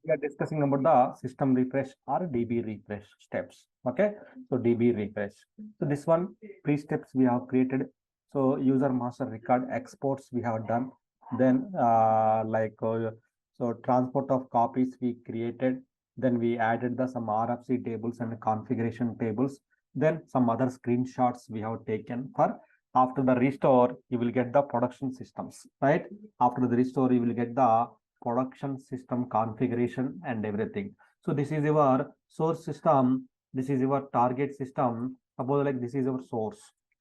we are discussing about the system refresh or DB refresh steps. Okay, so DB refresh. So this one pre-steps we have created. So user master record exports we have done. Then so transport of copies we created. Then we added the some RFC tables and configuration tables. Then some other screenshots we have taken for after the restore, you will get the production systems, right? After the restore, you will get the production system configuration and everything. So this is your source system. This is your target system. Suppose like this is our source,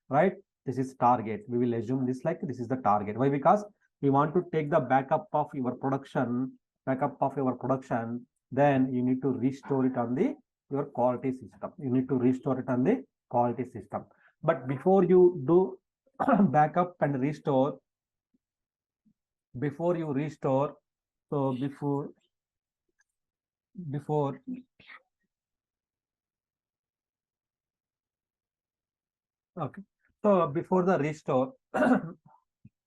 right? This is target. We will assume this like this is the target. Why? Because we want to take the backup of your production, then you need to restore it on the your quality system. You need to restore it on the quality system. But before you do backup and restore, before you restore, so before okay, so before the restore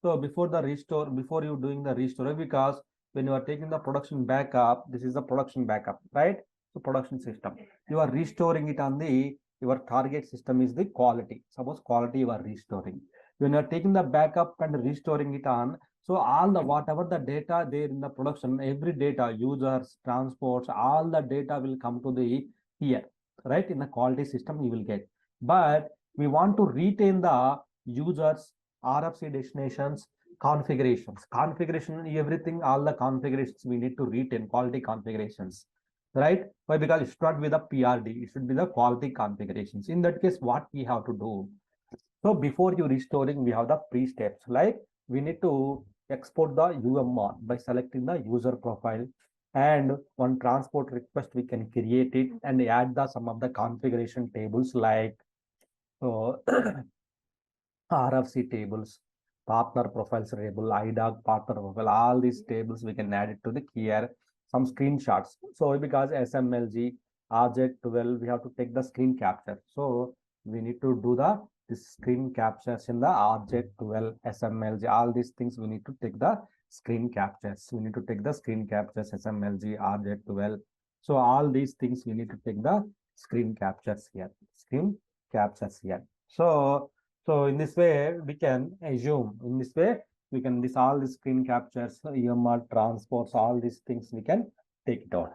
so before you doing the restore, because when you are taking the production backup, this is the production backup, right? So production system, you are restoring it on the your target system is the quality. Suppose quality you are restoring. When you are taking the backup and restoring it on, so all the whatever the data there in the production, every data, users, transports, all the data will come to the here, right? In the quality system you will get. But we want to retain the users, RFC destinations, configurations. Configuration, everything, all the configurations we need to retain, quality configurations, right? Why? Because it should not be the PRD, it should be the quality configurations. In that case, what we have to do? So before you restoring, we have the pre-steps, like we need to export the UMR by selecting the user profile, and one transport request we can create it and add the some of the configuration tables like so RFC tables, partner profiles table, IDOC partner profile, all these tables we can add it to the here. Some screenshots. So because SMLG, RJ12, we have to take the screen capture. So we need to do the this screen captures in the RJ12, SMLG, all these things we need to take the screen captures. We need to take the screen captures, SMLG, RJ12. So all these things we need to take the screen captures here. Screen captures here. So in this way, we can assume in this way, we can this all the screen captures, EMR transports, all these things we can take it out.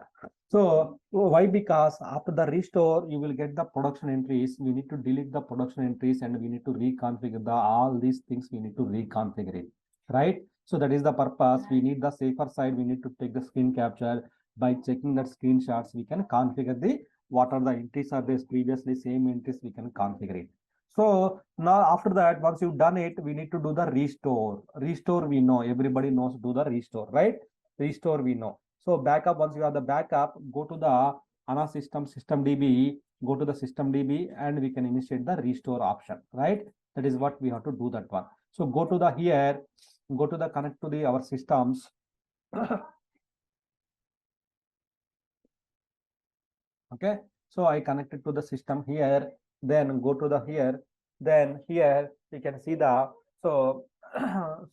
So why? Because after the restore, you will get the production entries. We need to delete the production entries and we need to reconfigure the all these things we need to reconfigure it, right? So that is the purpose. We need the safer side. We need to take the screen capture. By checking that screenshots, we can configure the what are the entries are there previously same entries we can configure it. So now after that, once you've done it, we need to do the restore. Restore, we know, everybody knows do the restore, right? Restore, we know. So backup, once you have the backup, go to the ANA system DB, go to the system DB and we can initiate the restore option, right? That is what we have to do that one. So go to the here, go to the connect to the our systems. Okay, so I connected to the system here, then go to the here, then here you can see the so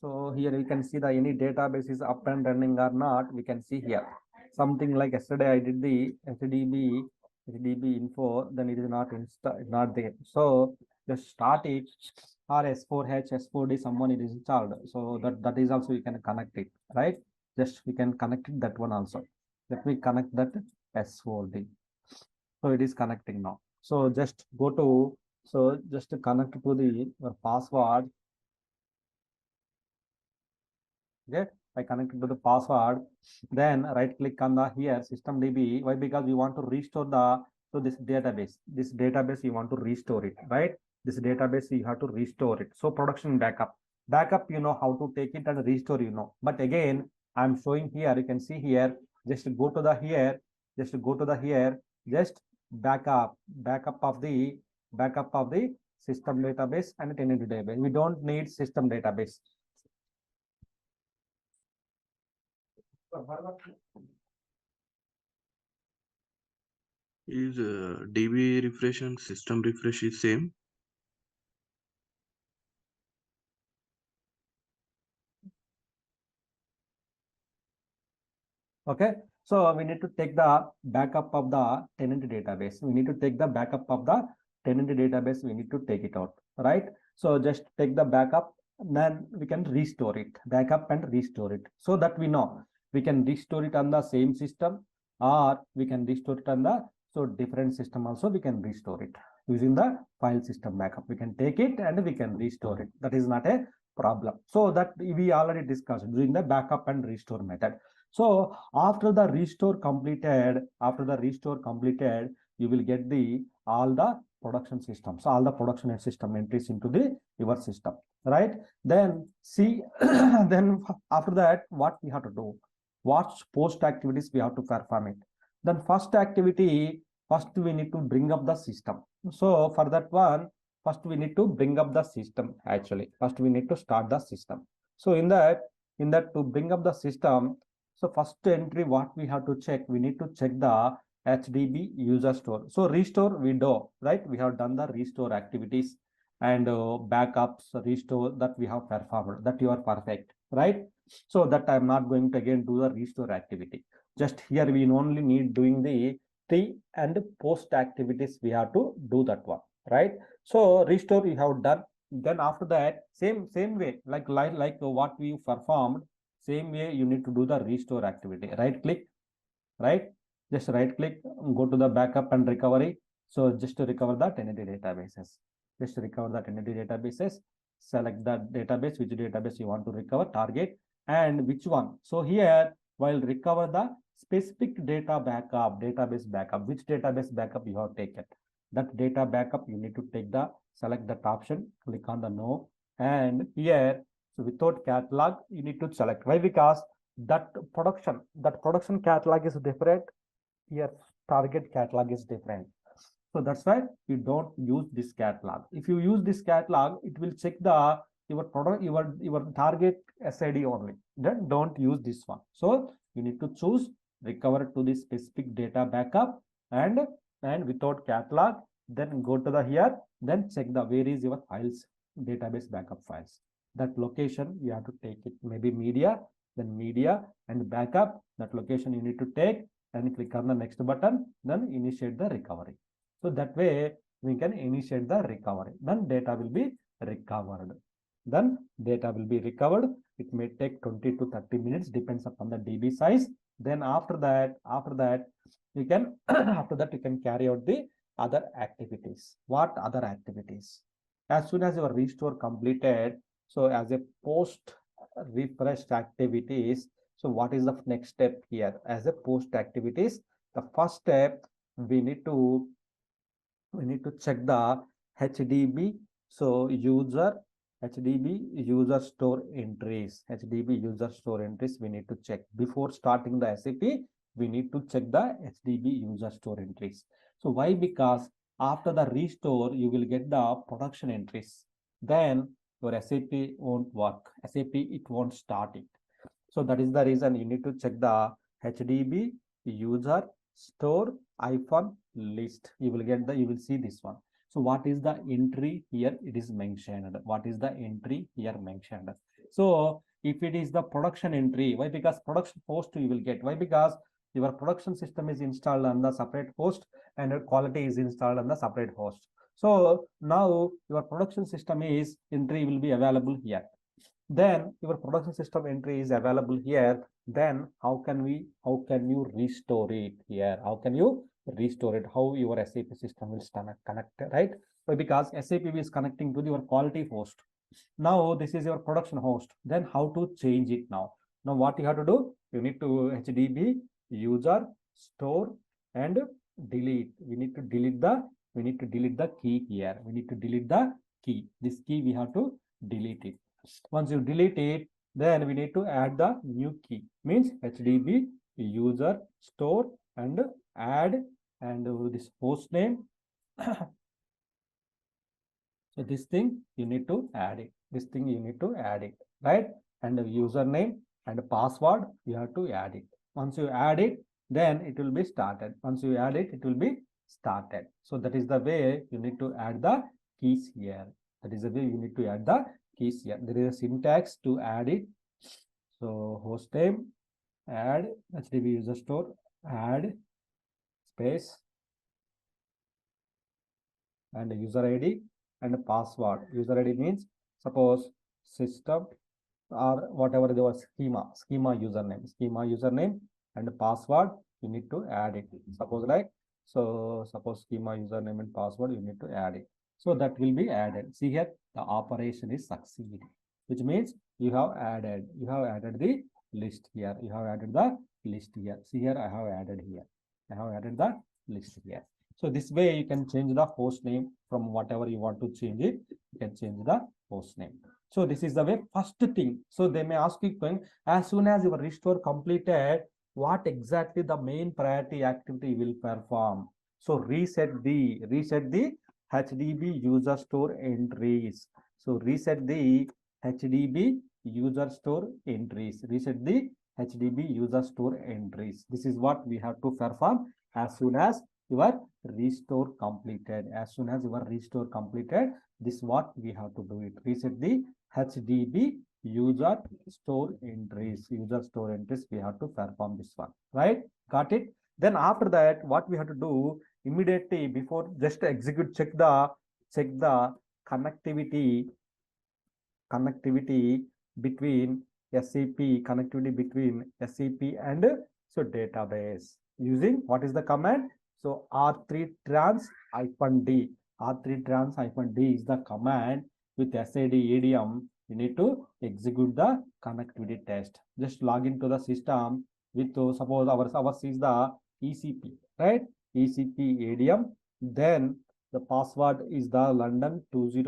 so here you can see the any database is up and running or not. We can see here something like yesterday I did the HDB info, then it is not there. So just start it or S4H S4D someone it is installed. So that is also you can connect it, right? Just we can connect it that one also. Let me connect that S4D. So it is connecting now. So just go to just connect to the your password. Okay, I connected to the password. Then right click on the here system DB. Why? Because we want to restore the this database. This database you want to restore it, right? This database you have to restore it. So production backup. Backup, you know how to take it and restore, you know. But again, I'm showing here. You can see here. Just go to the here. Just go to the here. Just backup of the system database and tenant database. We don't need system database. Is DB refresh and system refresh is same? Okay, So we need to take the backup of the tenant database. We need to take the backup of the tenant database. We need to take it out, right? So just take the backup, then we can restore it, backup and restore it, so that we know we can restore it on the same system, or we can restore it on the different system also. We can restore it using the file system backup. We can take it and we can restore it. That is not a problem. So that we already discussed doing the backup and restore method. So after the restore completed, you will get the all the production systems, all the production and system entries into the your system, right? Then see, then after that, what we have to do? What post activities we have to perform it? Then first activity, first we need to bring up the system. So for that one, first we need to bring up the system. Actually, first we need to start the system. So in that to bring up the system, so first entry, what we have to check, we need to check the HDB user store. So restore we do, right? We have done the restore activities and backups, restore that we have performed, that you are perfect, right? So that I'm not going to again do the restore activity. Just here we only need doing the pre and post activities. We have to do that one, right? So restore we have done. Then after that, same way, like what we performed, same way you need to do the restore activity. Right click, right? Just right click, go to the backup and recovery. So just to recover the tenancy databases, just to recover the tenancy databases, select the database, which database you want to recover, target, and which one. So here, while recover the specific data backup, database backup, which database backup you have taken, that data backup you need to take the, select that option, click on the no, and here, so without catalog, you need to select. Why? Because that production catalog is different, here target catalog is different. So that's why you don't use this catalog. If you use this catalog, it will check the your product, your target SID only. Then don't use this one. So you need to choose recover to the specific data backup and without catalog. Then go to the here. Then check the where is your files, database backup files. That location you have to take it. Maybe media, then media and backup. That location you need to take and click on the next button. Then initiate the recovery. So that way we can initiate the recovery. Then data will be recovered. Then data will be recovered. It may take 20 to 30 minutes, depends upon the DB size. Then after that, you can after that you can carry out the other activities. What other activities? As soon as your restore completed, so as a post refreshed activities, so what is the next step here? As a post activities, the first step we need to check the HDB. So HDB user store entries, we need to check before starting the SAP. We need to check the HDB user store entries. So why? Because after the restore, you will get the production entries. Then your SAP won't work. SAP, it won't start it. So that is the reason you need to check the HDB user store iPhone list. You will see this one. So what is the entry here? It is mentioned. What is the entry here mentioned? So if it is the production entry, why? Because production host you will get. Why? Because your production system is installed on the separate host and your quality is installed on the separate host. So now your production system is entry will be available here. Then your production system entry is available here. Then how can you restore it here? How can you restore it? How your SAP system will connect, right? So because SAP is connecting to your quality host. Now this is your production host. Then how to change it now? Now what you have to do? You need to HDB user store and delete. We need to delete the key here. We need to delete the key. This key we have to delete it. Once you delete it, then we need to add the new key. Means HDB user store and add and this host name. So this thing you need to add it. Right? And the username and password you have to add it. Once you add it, then it will be started. Once you add it, it will be started. So that is the way you need to add the keys here. That is the way you need to add the keys here. There is a syntax to add it. So host name add HDB user store, add space and user ID and password. User ID means suppose system or whatever your schema username and password you need to add it. Suppose suppose schema username and password you need to add it. So that will be added. See here the operation is succeed, which means you have added the list here. You have added the list here. See here I have added here. I have added the list here. So this way you can change the host name from whatever you want to change it. You can change the host name. So this is the way first thing. So they may ask you as soon as your restore completed, what exactly the main priority activity will perform. So reset the HDB user store entries. So reset the HDB user store entries. Reset the HDB user store entries. This is what we have to perform as soon as your restore completed. As soon as your restore completed, this is what we have to do it. Reset the HDB user store entries. User store entries, we have to perform this one, right? Got it? Then after that, what we have to do immediately before just execute, check the connectivity between SAP and so database using what is the command? So R3 trans-d. R3 trans-d is the command with SID ADM. You need to execute the connectivity test. Just log into the system with suppose ours is the ECP, right? ECP ADM. Then the password is the London 20.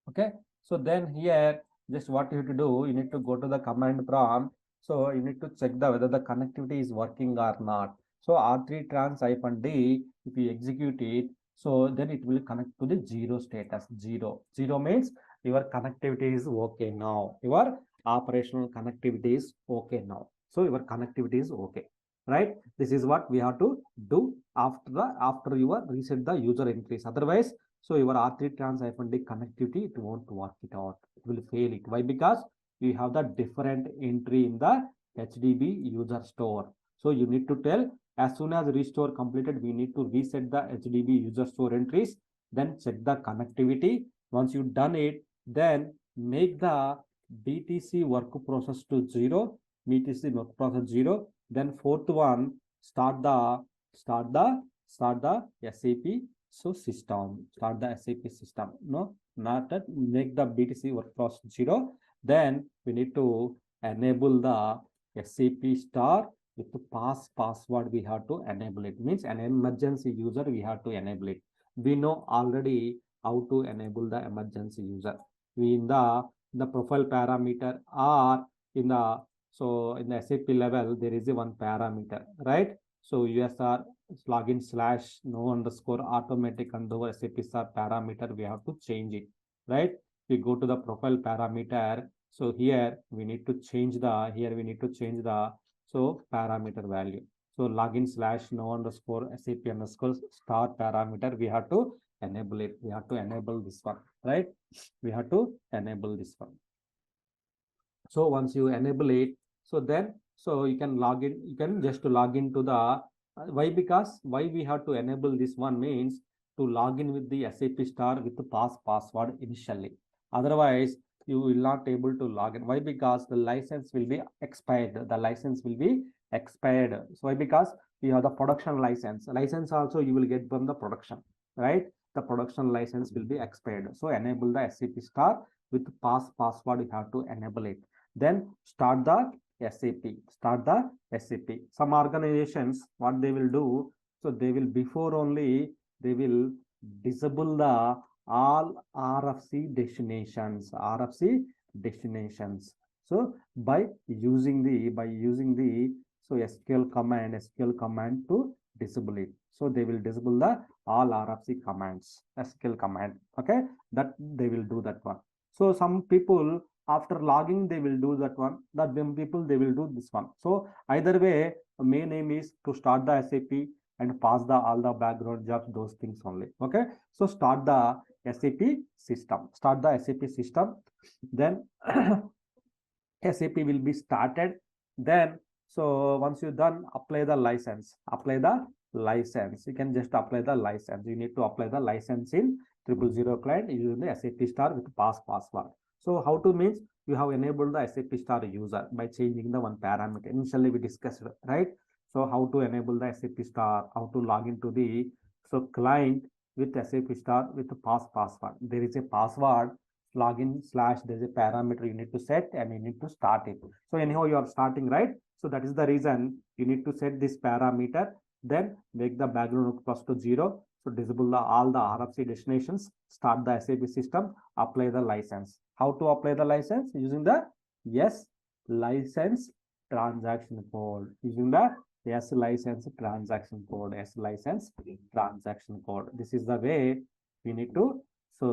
Okay, so then here just what you have to do, you need to go to the command prompt. So you need to check whether the connectivity is working or not. So R3 trans-d, if you execute it, so then it will connect to the 0 status. 0 means your connectivity is okay now. Your operational connectivity is okay now. So your connectivity is okay, right? This is what we have to do after you reset the user entries. Otherwise, so your R3 trans-d connectivity, it won't work it out. It will fail it. Why? Because you have the different entry in the HDB user store. So you need to tell as soon as restore completed, we need to reset the HDB user store entries. Then check the connectivity. Once you've done it, then make the BTC work process to 0. BTC work process 0. Then fourth one, start the SAP. So system, start the SAP system. No, not that, make the BTC work process 0. Then we need to enable the SAP star with the password. We have to enable it. Means an emergency user, we have to enable it. We know already how to enable the emergency user. We in the profile parameter or in the SAP level, there is a one parameter, right? So USR login / no_automatic underscore SAP star parameter, we have to change it, right? We go to the profile parameter. So here we need to change the parameter value. So login / no_SAP_ star parameter, we have to enable it. We have to enable this one, right? We have to enable this one. So once you enable it, so then you can log in. You can just log into the why? Because why we have to enable this one means to log in with the SAP star with the password initially. Otherwise, you will not able to log in. Why? Because the license will be expired. The license will be expired. So why? Because you have the production license. License also you will get from the production, right? The production license will be expired. So enable the SAP star with password. You have to enable it. Then start the SAP. Some organizations, what they will do, so they will they will disable the all RFC destinations. So by using the SQL command to disable it. So they will disable the all RFC commands, SQL command. Okay, that they will do that one. So some people after logging they will do that one. That them people they will do this one. So either way, main aim is to start the SAP and pass the all the background jobs, those things only. Okay, so start the SAP system. Then SAP will be started. Then, so once you're done, apply the license. Apply the license. You can just apply the license. You need to apply the license in 000 client using the SAP star with password. So how to means you have enabled the SAP star user by changing the one parameter. Initially we discussed, right? So how to enable the SAP star, how to log into the client with SAP star with the password. There is a password login / there's a parameter you need to set and you need to start it. So anyhow you are starting, right? So that is the reason you need to set this parameter, then make the background plus to 0. So disable all the RFC destinations, start the SAP system, apply the license. How to apply the license? Using the S license transaction code. Using the S license transaction code. S license transaction code. This is the way we need to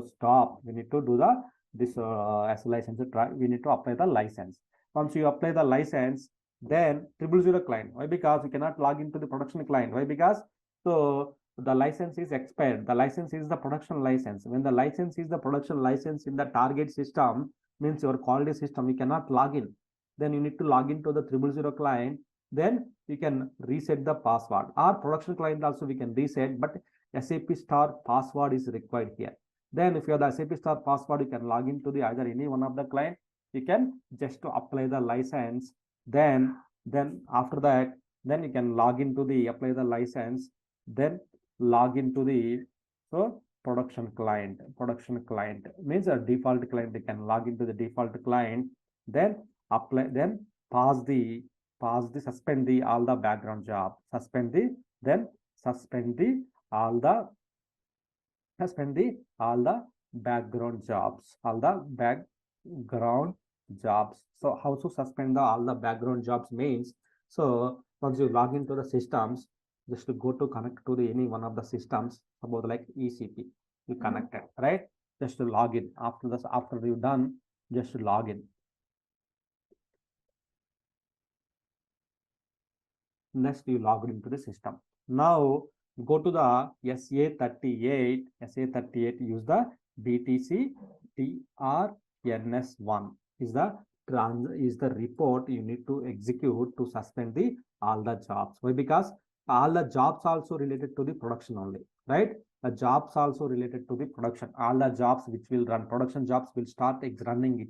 stop. We need to do the this as license. We need to apply the license. Once you apply the license, then 000 client. Why? Because we cannot log into the production client. Why? Because so the license is expired. The license is the production license. When the license is the production license in the target system, means your quality system, you cannot log in. Then you need to log into the 000 client. Then you can reset the password. Our production client also we can reset, but SAP star password is required here. Then if you have the SAP star password, you can log into the either any one of the client. You can just to apply the license. Then after that, then you can log into the apply the license. Then log into the production client. Production client means a default client. They can log into the default client. Then apply. Then suspend the all the background job. Suspend the all the background jobs. All the background jobs. So how to suspend all the background jobs means, so once you log into the systems, just to go to connect to the any one of the systems, about like ECP, you connected, right? Just to log in. After this, after you've done, just to log in. Next, you log into the system. Now go to the SA38. SA38 use the BTC TRNS1 is the report you need to execute to suspend the all the jobs. Why? Because all the jobs also related to the production only, right? The jobs also related to the production. All the jobs which will run, production jobs will start running it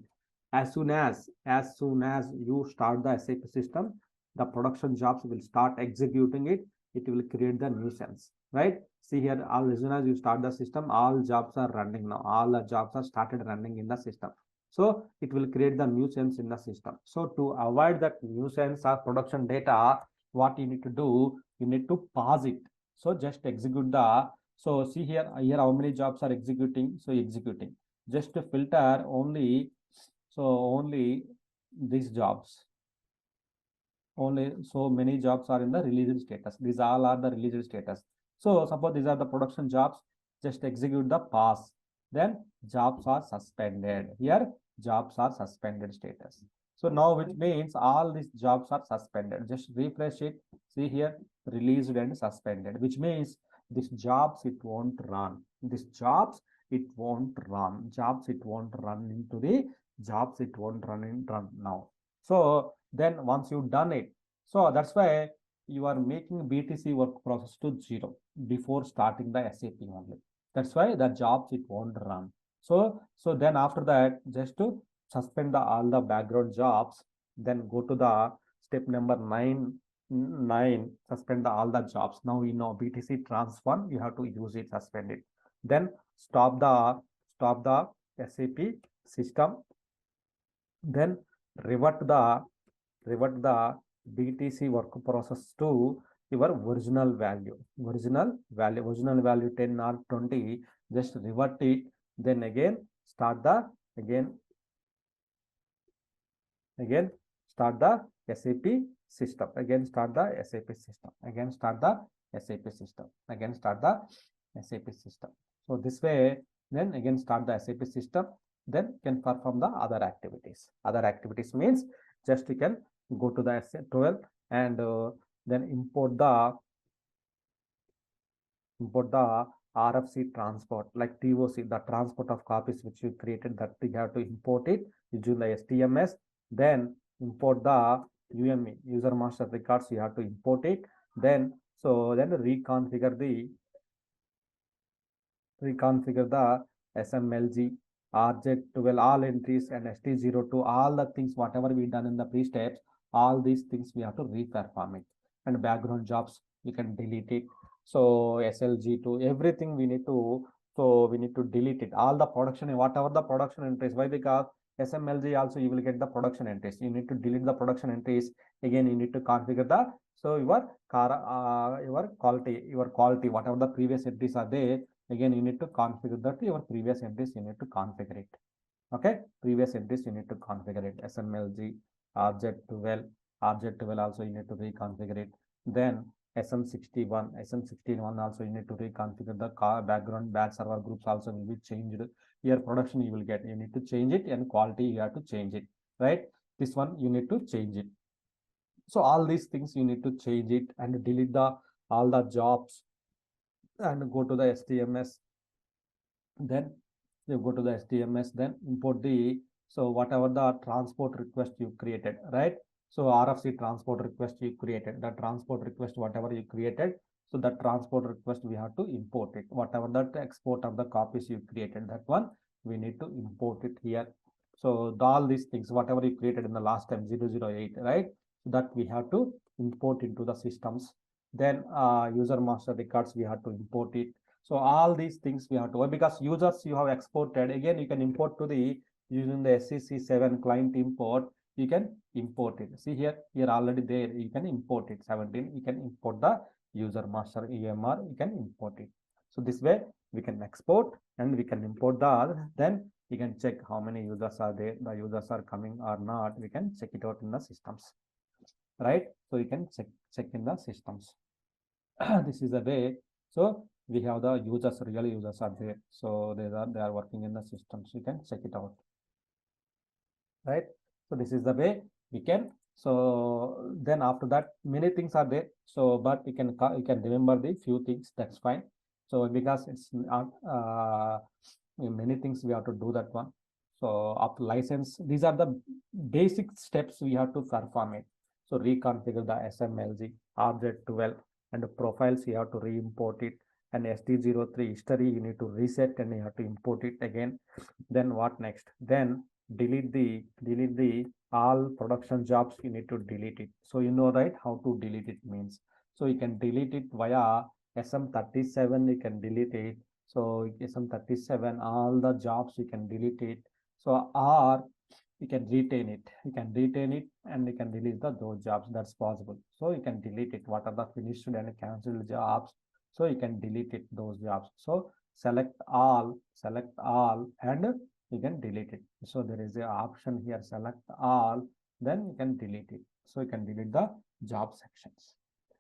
as soon as you start the SAP system. The production jobs will start executing it. It will create the nuisance, right? See here, as soon as you start the system, all jobs are running now. All the jobs are started running in the system. So it will create the nuisance in the system. So to avoid that nuisance or production data, what you need to do, you need to pause it. So just execute the, so see here how many jobs are executing. So executing, just to filter only, so only these jobs. Only so many jobs are in the released status. These all are the released status. So suppose these are the production jobs, just execute the pass. Then jobs are suspended. Here jobs are suspended status. So now which means all these jobs are suspended. Just refresh it. See here, released and suspended, which means this jobs it won't run. This jobs it won't run. Jobs it won't run into the jobs it won't run now. So then once you've done it, so that's why you are making BTC work process to 0 before starting the SAP only. That's why the jobs it won't run. So then after that, just to suspend all the background jobs, then go to the step number 9, suspend all the jobs. Now you know BTC trans 1, you have to use it, suspend it. Then stop the SAP system. Then revert the BTC work process to your original value 10 or 20. Just revert it. Then again start the start the SAP system. Again start the SAP system. Again start the SAP system. Again start the SAP system. So this way, then again start the SAP system. Then can perform the other activities. Other activities means just you can go to the S12 and then import the RFC transport, like TOC, the transport of copies which you created, that you have to import it using the STMS. then import the UME, user master records, you have to import it. Then reconfigure the SMLG, RJ12, all entries and ST02, all the things, whatever we done in the pre-steps, all these things we have to reperform it. And background jobs, we can delete it. So SLG2, everything we need to, so we need to delete it. All the production, whatever the production entries, why? Because SMLG also you will get the production entries. You need to delete the production entries. Again, you need to configure the, so your quality, whatever the previous entries are there, again you need to configure that. Your previous entries you need to configure it. Okay, previous entries you need to configure it. SMLG, RJ12 also you need to reconfigure it. Then SM61 also you need to reconfigure the background batch server groups also will be changed. Here production you will get, you need to change it, and quality you have to change it, right? This one you need to change it. So all these things you need to change it and delete the all the jobs and go to the STMS. Then you go to the STMS, then import the, so whatever the transport request you created, right? So RFC transport request you created, the transport request whatever you created, so that transport request we have to import it. Whatever that export of the copies you created, that one we need to import it here. So all these things, whatever you created in the last time 008, right? That we have to import into the systems. Then user master records we have to import it. So all these things we have to, because users you have exported, again you can import to the, using the SCC7 client import, you can import it. See here already there, you can import it. 17, you can import the user master EMR, you can import it. So this way we can export and we can import the other. Then you can check how many users are there, the users are coming or not, we can check it out in the systems, right? So you can check in the systems. This is the way. So we have the users, real users are there, so they are working in the systems, you can check it out, right? So this is the way we can. So then after that many things are there, so but you can remember the few things, that's fine. So because it's not many things we have to do that one. So after license, these are the basic steps we have to perform it. So reconfigure the SMLG, RJ12, and the profiles you have to re-import it, and ST03 history you need to reset and you have to import it again. Then what next? Then delete the all production jobs, you need to delete it. So you know, right, how to delete it means. So you can delete it via SM37, you can delete it. So SM37, all the jobs you can delete it. So or you can retain it, and you can release those jobs, that's possible. So you can delete it, what are the finished and cancelled jobs, so you can delete it, those jobs. So select all, and you can delete it. So there is an option here, select all, then you can delete it. So you can delete the job sections.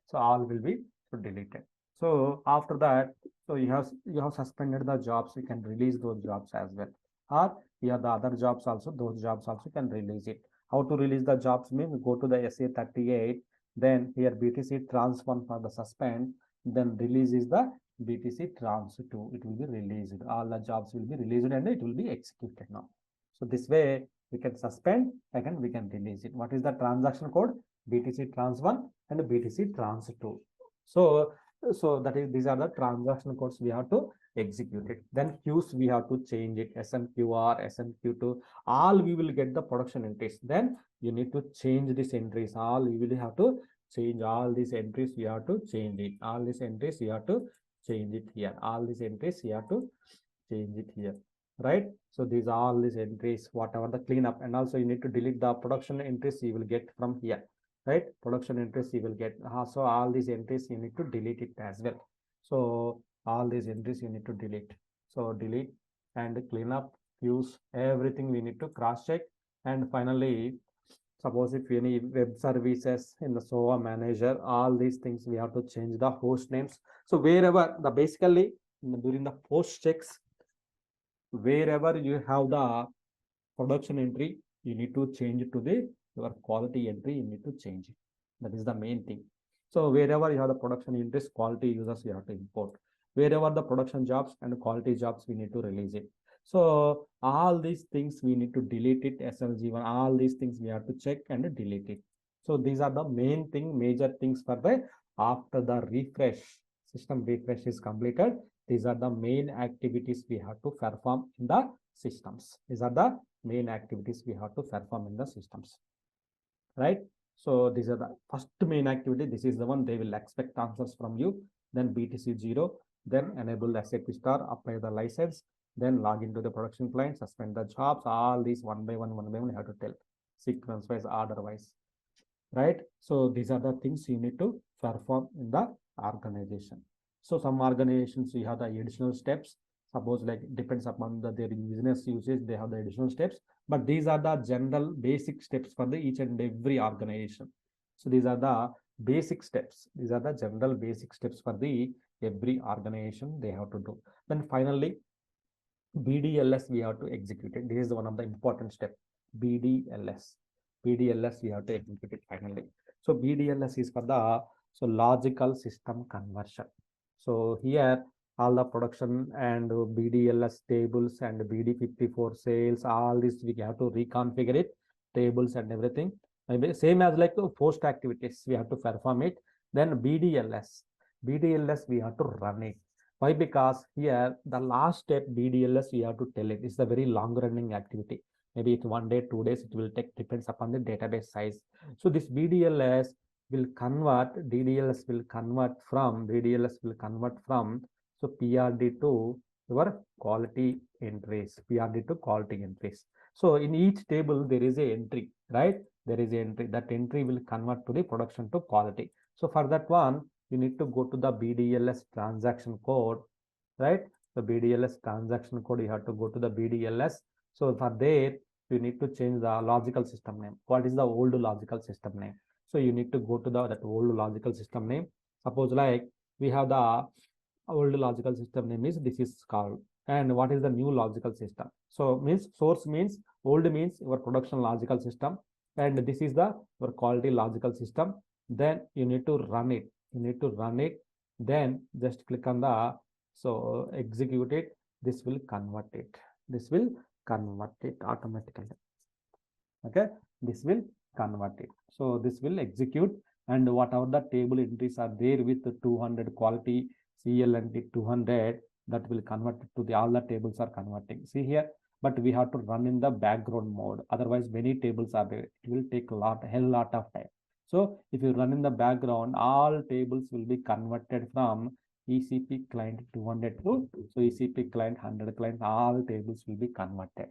So all will be deleted. So after that, so you have suspended the jobs, you can release those jobs as well. Or here the other jobs also, those jobs also can release it. How to release the jobs means, go to the SA38, then here BTC trans1 for the suspend, then release is the BTC trans2, it will be released. All the jobs will be released and it will be executed now. So this way we can suspend, again we can release it. What is the transaction code? BTC trans1 and BTC trans2. So that is, these are the transaction codes we have to execute it. Then queues we have to change it, SNQR, SNQ2, all we will get the production entries. Then you need to change these entries, all you will have to change all these entries, you have to change it, all these entries you have to change it here, all these entries you have to change it here, right? So these are all these entries, whatever the cleanup, and also you need to delete the production entries you will get from here, right? Production entries you will get. So all these entries you need to delete it as well. So all these entries you need to delete. So delete and clean up, use everything we need to cross check. And finally, suppose if any web services in the SOA manager, all these things we have to change the host names. So wherever the basically during the post checks, wherever you have the production entry, you need to change it to the your quality entry, you need to change it. That is the main thing. So wherever you have the production entries, quality users you have to import. Wherever the production jobs and quality jobs, we need to release it. So all these things we need to delete it, SLG1, all these things we have to check and delete it. So these are the main thing, major things for the after the refresh, system refresh is completed. These are the main activities we have to perform in the systems. These are the main activities we have to perform in the systems, right? So these are the first main activity. This is the one they will expect answers from you. Then BTC0, then enable the SAP star, apply the license, then log into the production client, suspend the jobs, all these one by one, you have to tell sequence wise, order wise, right? So these are the things you need to perform in the organization. So some organizations, you have the additional steps. Suppose like depends upon their business usage, they have the additional steps. But these are the general basic steps for the each and every organization. So these are the basic steps. These are the general basic steps for the every organization they have to do. Then finally, BDLS we have to execute it. This is one of the important step. BDLS. BDLS we have to execute it finally. So BDLS is for the logical system conversion. So here all the production and BDLS tables and BD54 sales, all this we have to reconfigure it, tables and everything. Maybe same as like the post activities, we have to perform it. Then BDLS. BDLS we have to run it. Why? Because here the last step BDLS we have to tell it. It's a very long running activity. Maybe it's 1 day, 2 days, it will take, depends upon the database size. So this BDLS will convert, DDLS will convert from, so PRD to your quality entries, PRD to quality entries. So in each table there is a entry, right? There is a entry, that entry will convert to the production to quality. So for that one, you need to go to the BDLS transaction code, right? The BDLS transaction code, you have to go to the BDLS. So for there, you need to change the logical system name. What is the old logical system name? So you need to go to that old logical system name. Suppose like we have the old logical system name is this is called, and what is the new logical system? So means source means old means your production logical system, and this is the your quality logical system. Then you need to run it. You need to run it. Then just click on the execute it. This will convert it. This will convert it automatically. Okay, this will convert it. So this will execute, and whatever the table entries are there with the 200 quality CLNT 200, that will convert it to the all the tables are converting. See here, but we have to run in the background mode. Otherwise, many tables are there. It will take a hell lot of time. So if you run in the background, all tables will be converted from ECP client 200 to ECP client 100 client. All tables will be converted.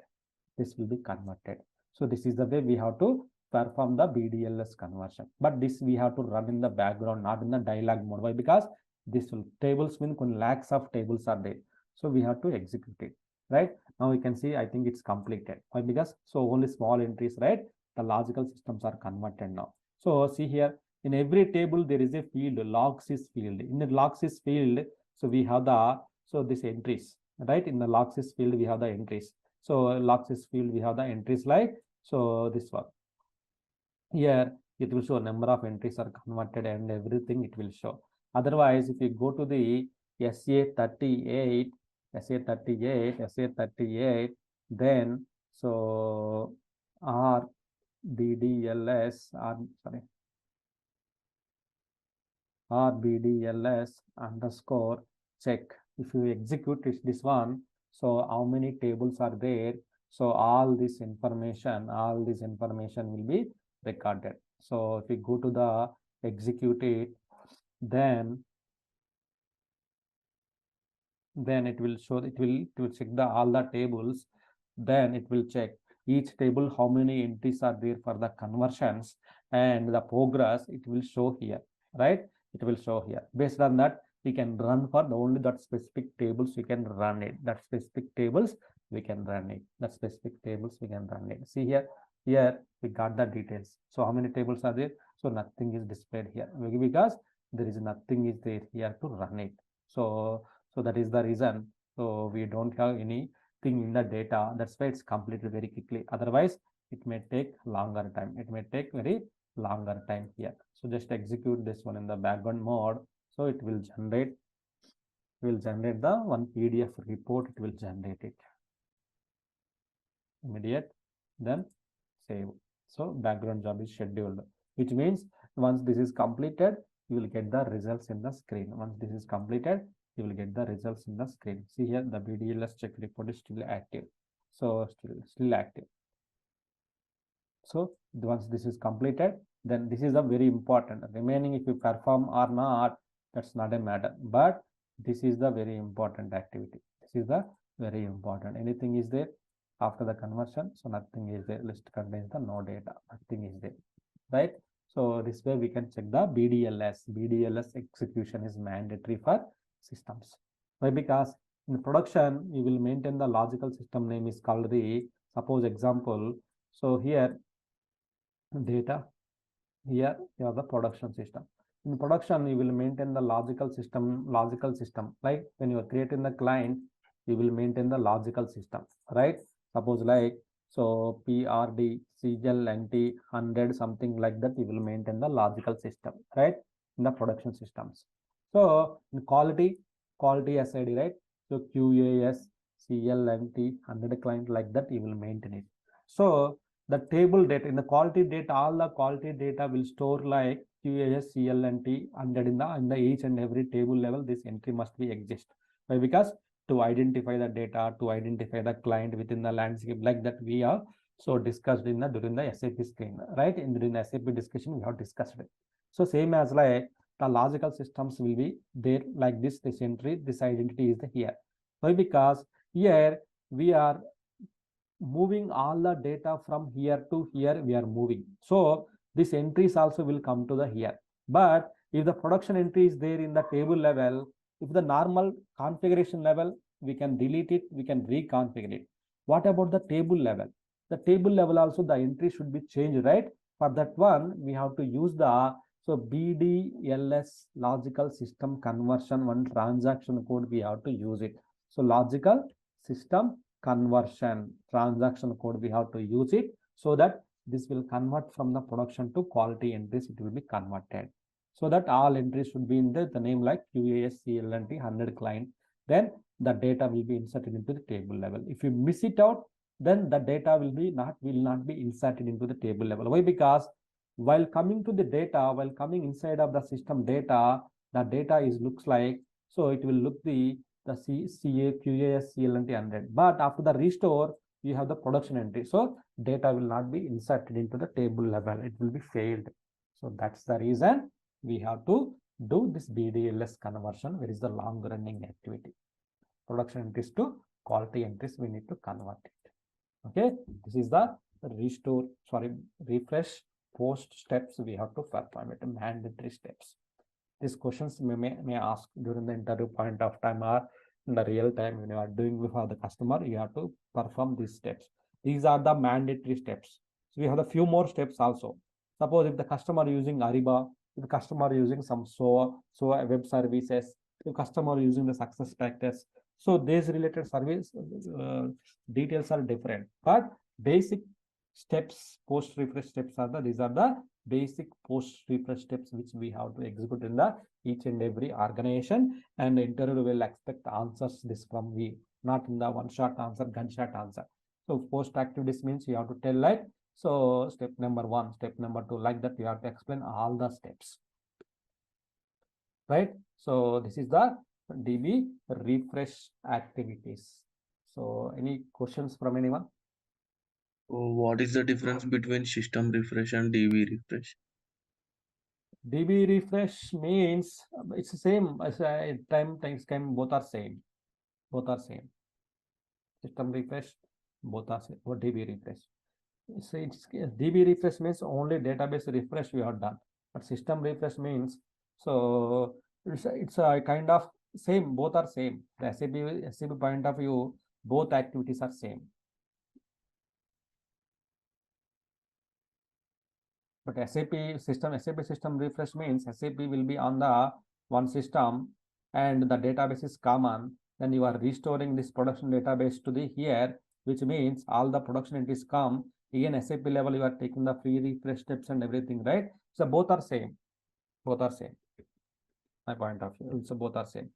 This will be converted. So this is the way we have to perform the BDLS conversion. But this we have to run in the background, not in the dialog mode. Why? Because this will tables mean lakhs of tables are there. So we have to execute it. Right now we can see, I think it's completed. Why? Because so only small entries, right? The logical systems are converted now. So see here, in every table there is a field, logsys field. In the logsys field, so we have the this entries, right? In the logsys field we have the entries. So logsys field we have the entries like this one. Here it will show number of entries are converted and everything it will show. Otherwise, if you go to the SA38, then so RBDLS, RBDLS underscore check. If you execute this one, so how many tables are there? So all this information will be recorded. So if you go to the execute it, then it will show, it will check the all the tables. Then it will check each table how many entries are there for the conversions, and the progress it will show here, right? It will show here. Based on that, we can run for the only that specific tables we can run it. That specific tables we can run it. That specific tables we can run it. See here, we got the details. So how many tables are there? So nothing is displayed here because there is nothing is there here to run it. So that is the reason. So we don't have anything in the data. That's why it's completed very quickly. Otherwise, it may take longer time. It may take very longer time here. So just execute this one in the background mode. So it will generate the one PDF report. It will generate it. immediate, then save. So background job is scheduled, which means once this is completed, you will get the results in the screen. Once this is completed, you will get the results in the screen. See here, the BDLS check report is still active. So still active. So once this is completed, then this is a very important. Remaining, if you perform or not, that's not a matter. But this is the very important activity. This is the very important. Anything is there after the conversion? So nothing is there. List contains the no data. Nothing is there, right? So this way we can check the BDLS. BDLS execution is mandatory for systems. Why? Because in production, you will maintain the logical system name is called the, suppose example. So here data, here you have the production system. In production, you will maintain the logical system. Like when you are creating the client, you will maintain the logical system, right? Suppose like, so PRD, CLNT, 100, something like that, you will maintain the logical system, right? In the production systems. So in quality SID, right? So QAS, CLNT, 100 client, like that, you will maintain it. So the table data, in the quality data, all the quality data will store like QAS, CLNT, and in the each and every table level, this entry must be exist. Why? Because to identify the data, to identify the client within the landscape, like that we have so discussed in the during the SAP screen, right? During the SAP discussion, we have discussed it. So same as like the logical systems will be there like this entry, this identity is the here. Why? Because here we are moving all the data from here to here, we are moving. So this entries also will come to the here. But if the production entry is there in the table level, if the normal configuration level, we can delete it, we can reconfigure it. What about the table level? The table level also, the entry should be changed, right? For that one, we have to use the, so BDLS logical system conversion, one transaction code, we have to use it. So logical system conversion transaction code, we have to use it, so that this will convert from the production to quality entries, it will be converted. So that all entries should be in the name like QAS, CLNT, 100 client. Then the data will be inserted into the table level. If you miss it out, then the data will not be inserted into the table level. Why? Because while coming to the data, while coming inside of the system data, the data is looks like, so it will look the CA, QAS, CLNT 100. But after the restore, you have the production entry. So data will not be inserted into the table level. It will be failed. So that's the reason we have to do this BDLS conversion, where is the long running activity. Production entries to quality entries, we need to convert it. Okay, this is the refresh post steps we have to perform it, mandatory steps. These questions may ask during the interview point of time or in the real time when you are doing for the customer, you have to perform these steps. These are the mandatory steps. So we have a few more steps also. Suppose if the customer using Ariba, if the customer using some SOA web services, if customer using the SuccessFactors, so these related service details are different, but basic steps, post refresh steps are these are the basic post refresh steps which we have to execute in the each and every organization, and the interviewer will expect answers this from we, not in the one shot answer, gunshot answer. So post activities means you have to tell like, so step number 1, step number 2, like that you have to explain all the steps, right? So this is the DB refresh activities. So any questions from anyone? So what is the difference between system refresh and DB refresh? DB refresh means it's the same as time both are same. System refresh, both are same. What DB refresh? So it's DB refresh means only database refresh we have done, but system refresh means, so it's a kind of same, both are same. The SAP point of view, both activities are same. But SAP system refresh means SAP will be on the one system and the database is common. Then you are restoring this production database to the here, which means all the production entries come. Again, SAP level, you are taking the free refresh steps and everything, right? So both are same. Both are same. My point of view. So both are same.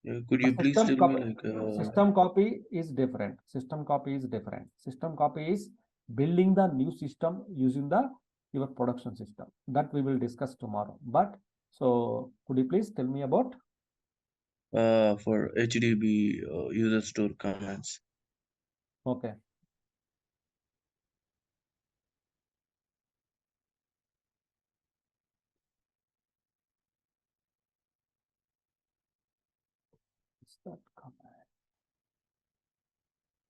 Could you please System tell me copy, like system copy is different. System copy is different. System copy is building the new system using the your production system. That we will discuss tomorrow. But so could you please tell me about? for HDB user store commands? Okay. Start command.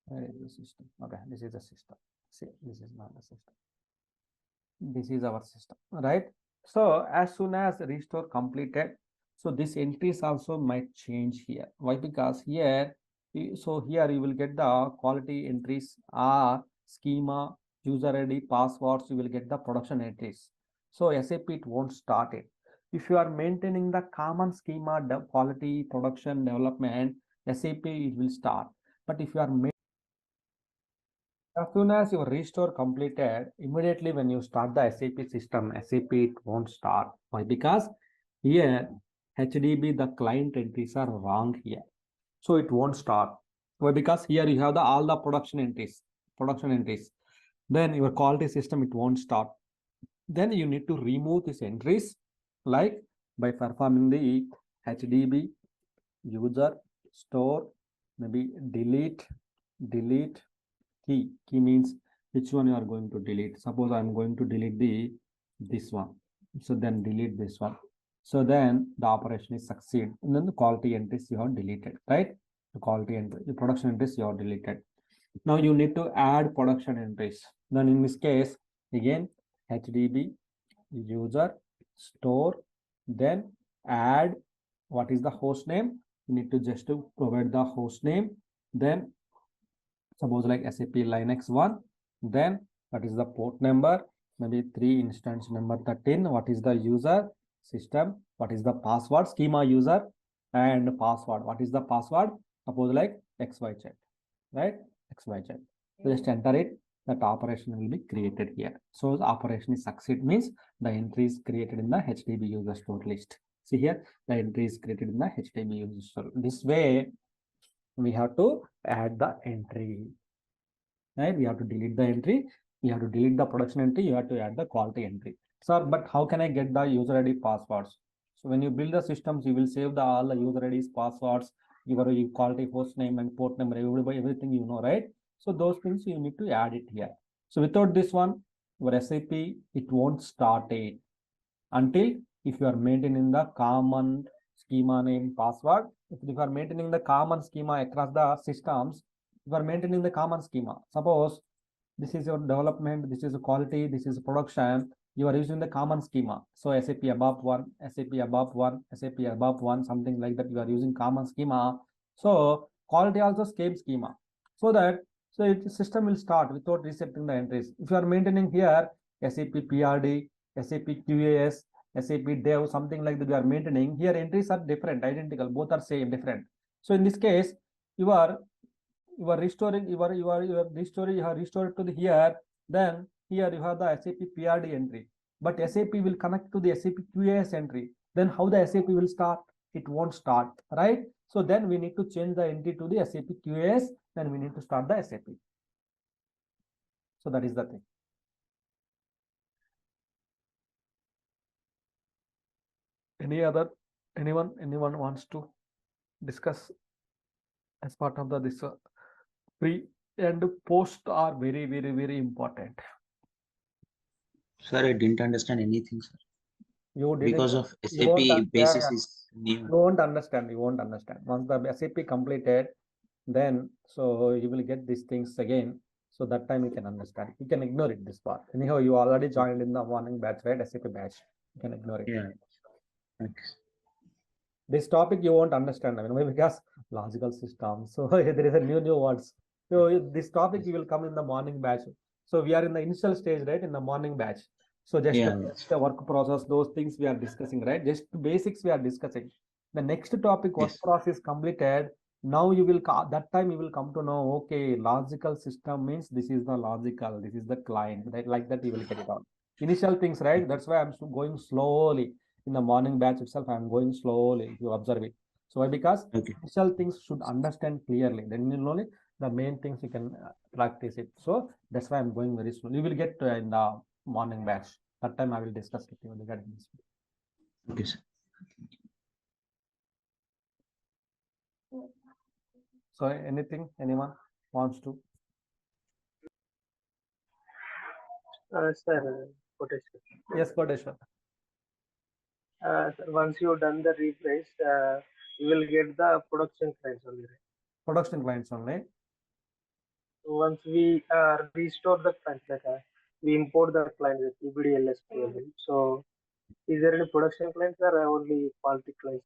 Where is the system? Okay, this is the system. See, this is not the system. This is our system, right? So as soon as restore completed, so this entries also might change here. Why? Because here, so here you will get the quality entries are schema, user ID, passwords, you will get the production entries. So SAP it won't start it. If you are maintaining the common schema, the quality, production, development, SAP it will start. But if you are as soon as your restore completed, immediately when you start the SAP system, SAP it won't start. Why? Because here HDB the client entries are wrong here, so it won't start. Why? Because here you have the all the production entries. Then your quality system it won't start. Then you need to remove these entries, like by performing the HDB user store, maybe delete key means which one you are going to delete. Suppose I'm going to delete this one, so then delete this one, so then the operation is succeed, and then the quality entries you have deleted, right? The quality entry, the production entries you have deleted. Now you need to add production entries. Then in this case again HDB user store, then add what is the host name. You need to just to provide the host name, then suppose like SAP Linux 1, then what is the port number, maybe 3 instance number 13, what is the user system, what is the password, schema user and password, what is the password, suppose like XYZ, right? XYZ. So just enter it, that operation will be created here. So the operation is succeed means the entry is created in the HDB user store list. See here, the entry is created in the HDB user store. This way we have to add the entry, right? We have to delete the entry, we have to delete the production entry, you have to add the quality entry. Sir, but how can I get the user ID passwords? So when you build the systems, you will save the all the user IDs, passwords, your quality host name and port number, everything you know, right? So those things you need to add it here. So without this one, your SAP it won't start it until if you are maintaining the common schema name password. If you are maintaining the common schema across the systems, you are maintaining the common schema. Suppose this is your development, this is a quality, this is production, you are using the common schema. So SAP above one, SAP above one, SAP above one, something like that, you are using common schema. So quality also same schema, so that system will start without resetting the entries. If you are maintaining here SAP PRD, SAP QAS, SAP dev, something like that you are maintaining, here entries are different, identical, both are same, different. So in this case, you are restoring, you are restoring, you have restored to the here, then here you have the SAP PRD entry, but SAP will connect to the SAP QAS entry. Then how the SAP will start? It won't start, right? So then we need to change the entry to the SAP QAS, then we need to start the SAP. So that is the thing. Anyone wants to discuss as part of the this pre and post are very important. Sir, I didn't understand anything, sir. You didn't, Because of you won't, SAP basis yeah. is new. You won't understand. You won't understand. Once the SAP completed, then so you will get these things again. So that time you can understand. You can ignore it this part. Anyhow, you already joined in the morning batch, right? SAP batch. You can ignore it. Yeah. Thanks. This topic you won't understand. I mean, because logical system. So there is a new words. So this topic you will come in the morning batch. So we are in the initial stage, right? In the morning batch. So just Yeah. the work process, those things we are discussing, right? Just basics we are discussing. The next topic work Yes. process completed. Now you will that time you will come to know, okay, logical system means this is the logical, this is the client, right? Like that you will get it on. Initial things, right? That's why I'm going slowly. In the morning batch itself, I'm going slowly, if you observe it. So why? Because Okay. initial things should understand clearly, then only the main things you can practice it. So that's why I'm going very slow. You will get in the morning batch. That time I will discuss with you regarding this. Okay, sir. So anything anyone wants to? Sir, quotation. Yes, Kodeshwar. Sir, once you've done the refresh, you will get the production clients only. Right? Production clients only. Once we restore the client, like we import the client with EBDLS table. So, is there any production clients or only quality clients?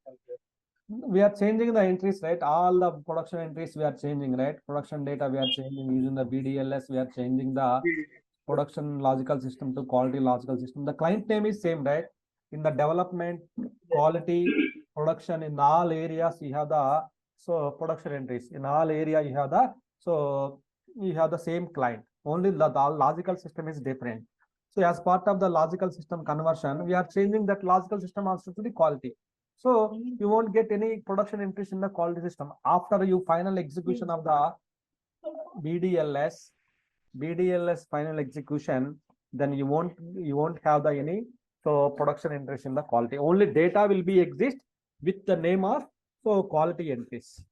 We are changing the entries, right? All the production entries we are changing, right? Production data we are changing using the BDLS. We are changing the production logical system to quality logical system. The client name is same, right? In the development, quality, production, in all areas you have the production entries. In all area you have the you have the same client. Only the logical system is different. So as part of the logical system conversion, we are changing that logical system also to the quality. So you won't get any production entries in the quality system after you final execution of the BDLS final execution. Then you won't have the any production entries in the quality. Only data will be exist with the name of quality entries.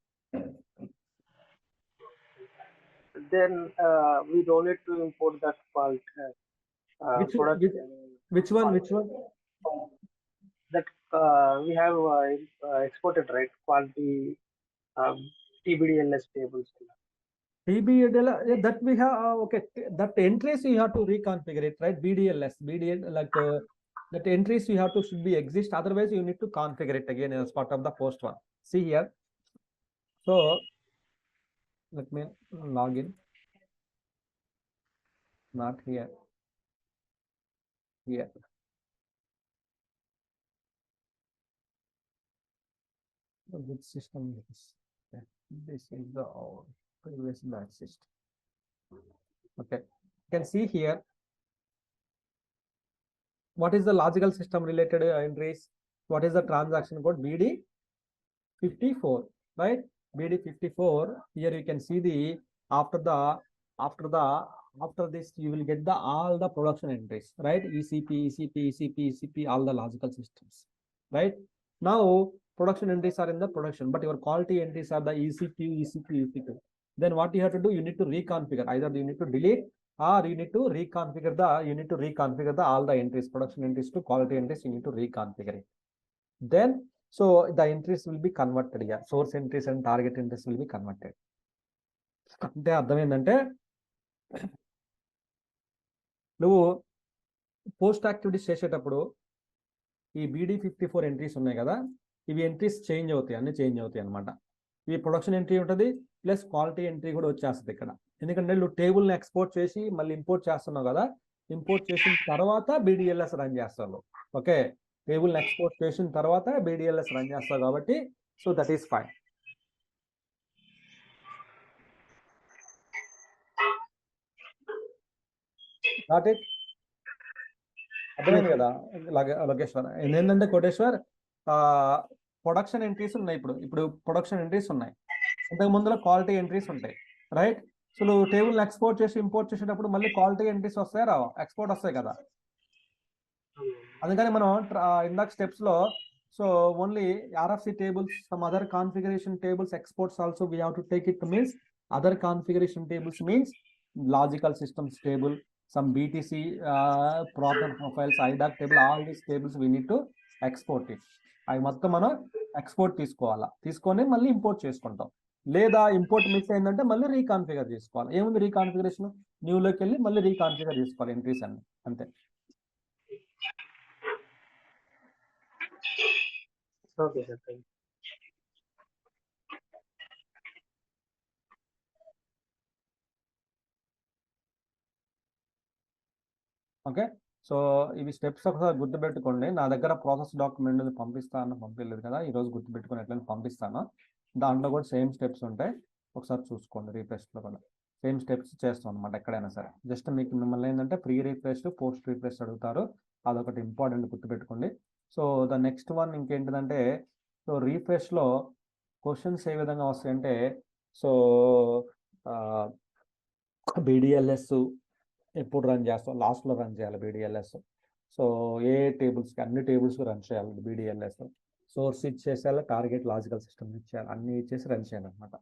Then we don't need to import that fault. Which one? That we have exported, right? Quality TBDLS tables. TBDLS that we have okay. That entries you have to reconfigure it, right? BDLS like that entries you have to should be exist. Otherwise you need to configure it again as part of the post one. See here. So let me log in. Not here. Here. Which system is this? Okay. This is the previous batch system. Okay. You can see here. What is the logical system related entries? What is the transaction code? BD54, right? BD54. Here you can see the after this you will get the all the production entries, right? ECP, all the logical systems, right? Now production entries are in the production, but your quality entries are the ECP. Then what you have to do? You need to reconfigure. Either you need to delete or you need to reconfigure the all the entries, production entries to quality entries. You need to reconfigure it. Then so the entries will be converted here. Source entries and target entries will be converted. అంటే అర్థం ఏంటంటే నువ్వు post activities చేసేటప్పుడు ఈ BD54 entries ఉన్నాయి కదా, ఇవి entries change అవుతాయి, అన్ని చేంజ్ అవుతాయి అనమాట. ఈ ప్రొడక్షన్ ఎంట్రీ ఉంటుంది ప్లస్ క్వాలిటీ ఎంట్రీ కూడా వచ్చేస్తుంది ఇక్కడ. ఎందుకంటే నువ్వు టేబుల్ని ఎక్స్పోర్ట్ చేసి మళ్ళీ ఇంపోర్ట్ చేస్తున్నావు కదా, ఇంపోర్ట్ చేసిన తర్వాత BDLS రన్ చేస్తావు. ఓకే, టేబుల్ని ఎక్స్పోర్ట్ చేసిన తర్వాత BDLS రన్ చేస్తావు కాబట్టి so that is fine. Got it? అర్థమైంది కదా లోకేశ్వర్? ఏంటంటే కోటేశ్వర్ ప్రొడక్షన్ ఎంట్రీస్ ఉన్నాయి. ఇప్పుడు ప్రొడక్షన్ ఎంట్రీస్ ఉన్నాయి, ఇంతకు ముందులో క్వాలిటీ ఎంట్రీస్ ఉంటాయి, రైట్? సో నువ్వు టేబుల్ ఎక్స్పోర్ట్ చేసి ఇంపోర్ట్ చేసేటప్పుడు మళ్ళీ క్వాలిటీ ఎంట్రీస్ వస్తాయి రావా? ఎక్స్పోర్ట్ వస్తాయి కదా. అందుకని మనం ఇందాక స్టెప్స్ లో so only RFC tables, some other configuration tables exports also we have to take it means other configuration tables means logical systems table, some BTC program profiles, IDOC table, all these tables we need to export it. అవి మొత్తం మనం export తీసుకోవాలా, తీసుకొని మళ్ళీ import చేసుకుంటాం. లేదా import miss అయిందంటే మళ్ళీ రీకాన్ఫిగర్ చేసుకోవాలి. ఏముంది రీకాన్ఫిగరేషన్? న్యూలోకి వెళ్ళి మళ్ళీ రీకాన్ఫిగర్ చేసుకోవాలి ఎంట్రీస్ అన్ని, అంతే. Okay, sir. Thank you. Okay, so ఇవి స్టెప్స్ ఒకసారి గుర్తుపెట్టుకోండి. నా దగ్గర ప్రాసెస్ డాక్యుమెంట్ పంపించలేదు కదా, ఈరోజు గుర్తుపెట్టుకుని ఎట్లా పంపిస్తాను. దాంట్లో కూడా సేమ్ స్టెప్స్ ఉంటాయి, ఒకసారి చూసుకోండి. రీఫ్రెష్లో కూడా సేమ్ స్టెప్స్ చేస్తాం అనమాట ఎక్కడైనా సరే. జస్ట్ మీకు మిమ్మల్ని ఏంటంటే ప్రీ రీఫ్రెష్ పోస్ట్ రీఫ్రెష్ అడుగుతారు, అదొకటి ఇంపార్టెంట్ గుర్తుపెట్టుకోండి. సో ద నెక్స్ట్ వన్ ఇంకేంటిదంటే సో రీఫ్రెష్లో క్వశ్చన్స్ ఏ విధంగా వస్తాయంటే సో బీడిఎల్ఎస్ ఎప్పుడు రన్ చేస్తాం, లాస్ట్లో రన్ చేయాలి బీడిఎల్ఎస్. సో ఏ టేబుల్స్కి, అన్ని టేబుల్స్ రన్ చేయాలి బీడిఎల్ఎస్. సోర్స్ ఇచ్చేసేయాలి, టార్గెట్ లాజికల్ సిస్టమ్ ఇచ్చేయాలి, అన్ని ఇచ్చేసి రన్ చేయాలి అనమాట.